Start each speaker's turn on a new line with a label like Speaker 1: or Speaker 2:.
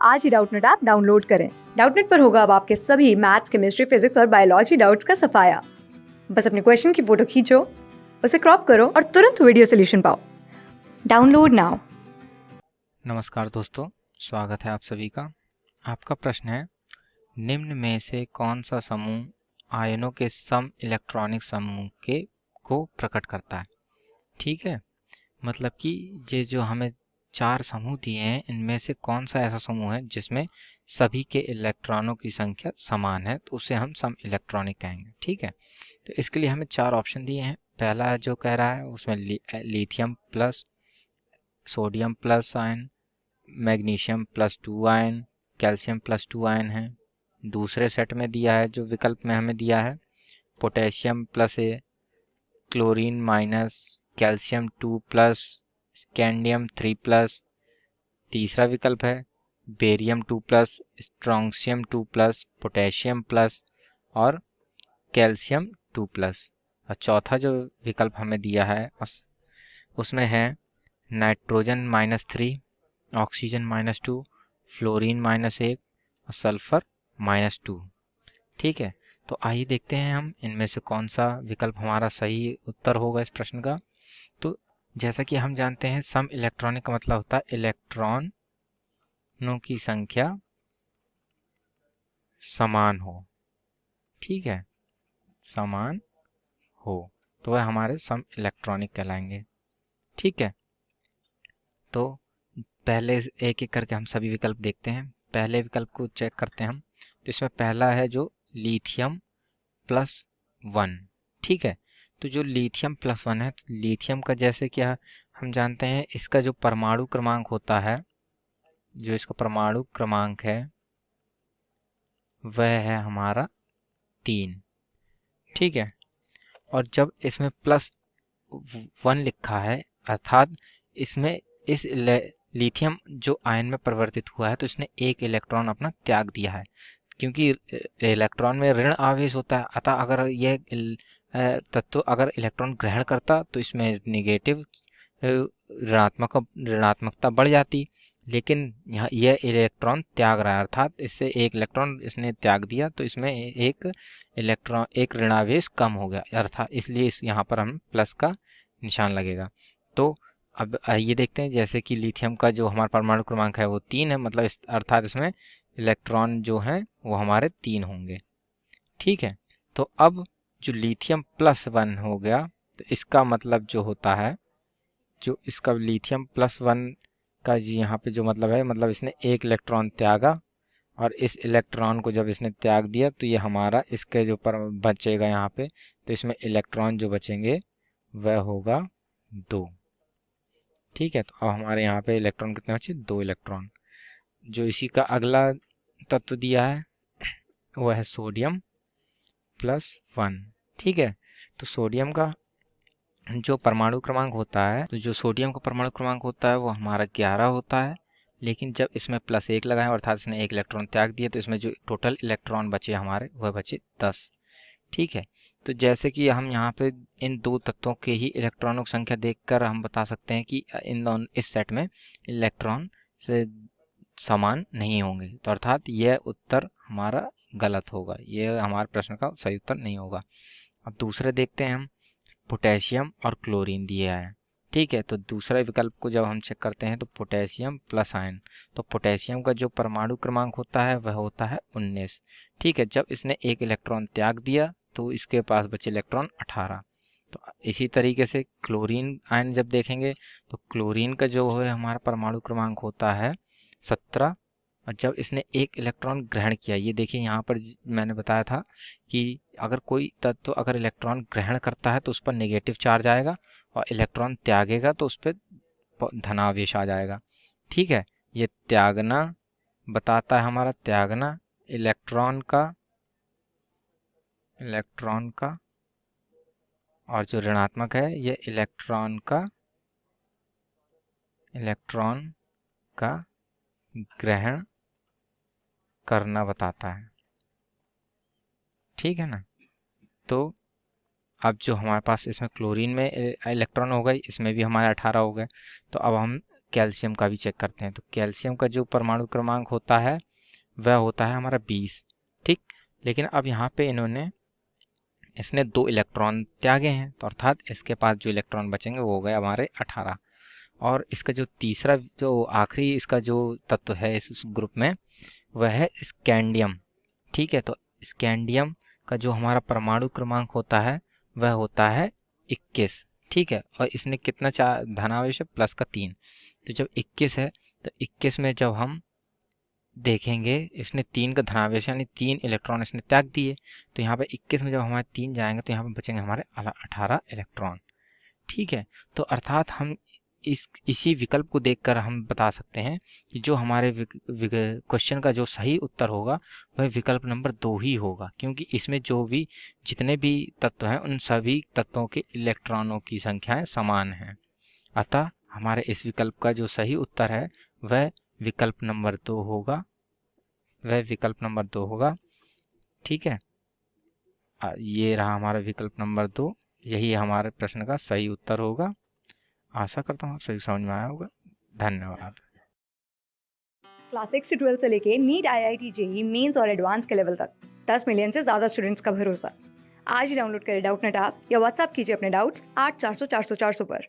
Speaker 1: आज ही Doubtnut app download करें। Doubtnut पर होगा अब आपके सभी मैथ्स, केमिस्ट्री, फिजिक्स और बायोलॉजी डाउट्स का सफाया। बस अपने क्वेश्चन की फोटो खींचो, उसे क्रॉप करो और तुरंत वीडियो सोल्यूशन पाओ। Download now.
Speaker 2: नमस्कार दोस्तों, स्वागत है आप सभी का। आपका प्रश्न है, निम्न में से कौन सा समूह आयनों के सम इलेक्ट्रॉनिक समूह के को प्रकट करता है। ठीक है, मतलब कि ये जो हमें चार समूह दिए हैं, इनमें से कौन सा ऐसा समूह है जिसमें सभी के इलेक्ट्रॉनों की संख्या समान है, तो उसे हम सम इलेक्ट्रॉनिक कहेंगे। ठीक है, तो इसके लिए हमें चार ऑप्शन दिए हैं। पहला जो कह रहा है उसमें lithium plus, sodium plus ion, magnesium +2 ion, calcium +2 ion है। दूसरे सेट में दिया है, जो विकल्प में हमें दिया है, potassium +A, chlorine minus, calcium 2+, scandium 3+। तीसरा विकल्प है बेरियम 2+, स्ट्रोंशियम 2+, पोटेशियम प्लस और कैल्शियम 2+। और चौथा जो विकल्प हमें दिया है उसमें है नाइट्रोजन -3, ऑक्सीजन -2, फ्लोरीन -1 और सल्फर -2। ठीक है, तो आइए देखते हैं हम इनमें से कौन सा विकल्प हमारा सही उत्तर होगा इस प्रश्न का। तो जैसा कि हम जानते हैं, सम इलेक्ट्रॉनिक का मतलब होता है इलेक्ट्रॉनों की संख्या समान हो। ठीक है, समान हो तो वह हमारे सम इलेक्ट्रॉनिक कहलाएंगे। ठीक है, तो पहले एक एक करके हम सभी विकल्प देखते हैं। पहले विकल्प को चेक करते हैं हम। तो इसमें पहला है जो लिथियम +1। ठीक है, तो जो लिथियम +1 है, तो लिथियम का जैसे क्या हम जानते हैं, इसका जो परमाणु क्रमांक होता है, जो इसका परमाणु क्रमांक है वह है हमारा 3। ठीक है, और जब इसमें +1 लिखा है, अर्थात इसमें इस लिथियम जो आयन में परिवर्तित हुआ है, तो इसने एक इलेक्ट्रॉन अपना त्याग दिया है, क्योंकि इलेक्ट्रॉन में ऋण आवेश होता है। अतः अगर यह तत्व अगर इलेक्ट्रॉन ग्रहण करता तो इसमें निगेटिव ऋणात्मकता बढ़ जाती, लेकिन यहाँ यह इलेक्ट्रॉन त्याग रहा है, अर्थात इससे एक इलेक्ट्रॉन इसने त्याग दिया, तो इसमें एक ऋणावेश कम हो गया, अर्थात इसलिए इस यहाँ पर हम प्लस का निशान लगेगा। तो अब ये देखते हैं, जैसे कि लिथियम का जो हमारा परमाणु क्रमांक है वो 3 है, मतलब अर्थात इसमें इलेक्ट्रॉन जो हैं वो हमारे 3 होंगे। ठीक है, तो अब जो लिथियम +1 हो गया, तो इसका मतलब जो होता है, जो इसका लिथियम +1 का जी यहाँ पे जो मतलब है, मतलब इसने एक इलेक्ट्रॉन त्यागा, और इस इलेक्ट्रॉन को जब इसने त्याग दिया तो ये हमारा इसके जो पर बचेगा यहाँ पे, तो इसमें इलेक्ट्रॉन जो बचेंगे वह होगा 2। ठीक है, तो अब हमारे यहाँ पे इलेक्ट्रॉन कितने बचे, 2 इलेक्ट्रॉन। जो इसी का अगला तत्व दिया है वह है सोडियम +1। ठीक है, तो सोडियम का जो परमाणु क्रमांक होता है, तो जो सोडियम का परमाणु क्रमांक होता है वो हमारा 11 होता है, लेकिन जब इसमें +1 लगाएं, अर्थात इसने एक इलेक्ट्रॉन त्याग दिया, तो इसमें जो टोटल इलेक्ट्रॉन बचे हमारे वह बचे 10। ठीक है, तो जैसे कि हम यहाँ पे इन दो तत्वों के ही इलेक्ट्रॉनों की संख्या देखकर हम बता सकते हैं कि इन दोनों इस सेट में इलेक्ट्रॉन से समान नहीं होंगे, तो अर्थात यह उत्तर हमारा गलत होगा, यह हमारे प्रश्न का सही उत्तर नहीं होगा। अब दूसरे देखते हैं हम, पोटेशियम और क्लोरीन दिया है। ठीक है, तो दूसरे विकल्प को जब हम चेक करते हैं, तो पोटेशियम प्लस आयन, तो पोटेशियम का जो परमाणु क्रमांक होता है वह होता है 19। ठीक है, जब इसने एक इलेक्ट्रॉन त्याग दिया तो इसके पास बचे इलेक्ट्रॉन 18। तो इसी तरीके से क्लोरीन आयन जब देखेंगे, तो क्लोरीन का जो है हमारा परमाणु क्रमांक होता है 17, और जब इसने एक इलेक्ट्रॉन ग्रहण किया, ये देखिए यहाँ पर मैंने बताया था कि अगर कोई तत्व अगर इलेक्ट्रॉन ग्रहण करता है तो उस पर नेगेटिव चार्ज आएगा, और इलेक्ट्रॉन त्यागेगा तो उस पर धनावेश आ जाएगा। ठीक है, ये त्यागना बताता है हमारा त्यागना इलेक्ट्रॉन का, और जो ऋणात्मक है ये इलेक्ट्रॉन का ग्रहण करना बताता है। ठीक है ना, तो अब जो हमारे पास इसमें क्लोरीन में इलेक्ट्रॉन हो गए, इसमें भी हमारे 18 हो गए। तो अब हम कैल्शियम का भी चेक करते हैं। तो कैल्शियम का जो परमाणु क्रमांक होता है वह होता है हमारा 20, ठीक। लेकिन अब यहाँ पे इसने 2 इलेक्ट्रॉन त्यागे हैं, तो अर्थात इसके पास जो इलेक्ट्रॉन बचेंगे वो हो गए हमारे 18। और इसका जो तीसरा जो आखिरी इसका जो तत्व है इस ग्रुप में वह है स्कैंडियम, ठीक है। तो स्कैंडियम का जो हमारा परमाणु क्रमांक होता है वह होता है 21, ठीक है। और इसने कितना धनावेश है, प्लस का 3। तो जब 21 है तो 21 में जब हम देखेंगे इसने 3 का धनावेश यानी 3 इलेक्ट्रॉन इसने त्याग दिए, तो यहाँ पे 21 में जब हमारे 3 जाएंगे तो यहाँ पे बचेंगे हमारे 18 इलेक्ट्रॉन, ठीक है। तो अर्थात हम इसी विकल्प को देखकर हम बता सकते हैं कि जो हमारे क्वेश्चन का जो सही उत्तर होगा वह विकल्प नंबर 2 ही होगा, क्योंकि इसमें जो भी जितने भी तत्व हैं उन सभी तत्वों के इलेक्ट्रॉनों की संख्याएं समान हैं। अतः हमारे इस विकल्प का जो सही उत्तर है वह विकल्प नंबर 2 होगा, ठीक है। ये रहा हमारा विकल्प नंबर 2, यही हमारे प्रश्न का सही उत्तर होगा। आशा करता हूँ आप सभी समझ में आया होगा। धन्यवाद।
Speaker 1: क्लास 6 से 12 से लेके नीट, IIT, JEE मेंस और एडवांस के लेवल तक 10 मिलियन से ज़्यादा स्टूडेंट्स का भरोसा। आज ही डाउनलोड करें डाउटनेट ऐप या व्हाट्सएप कीजिए अपने डाउट्स 8400 400 400 पर।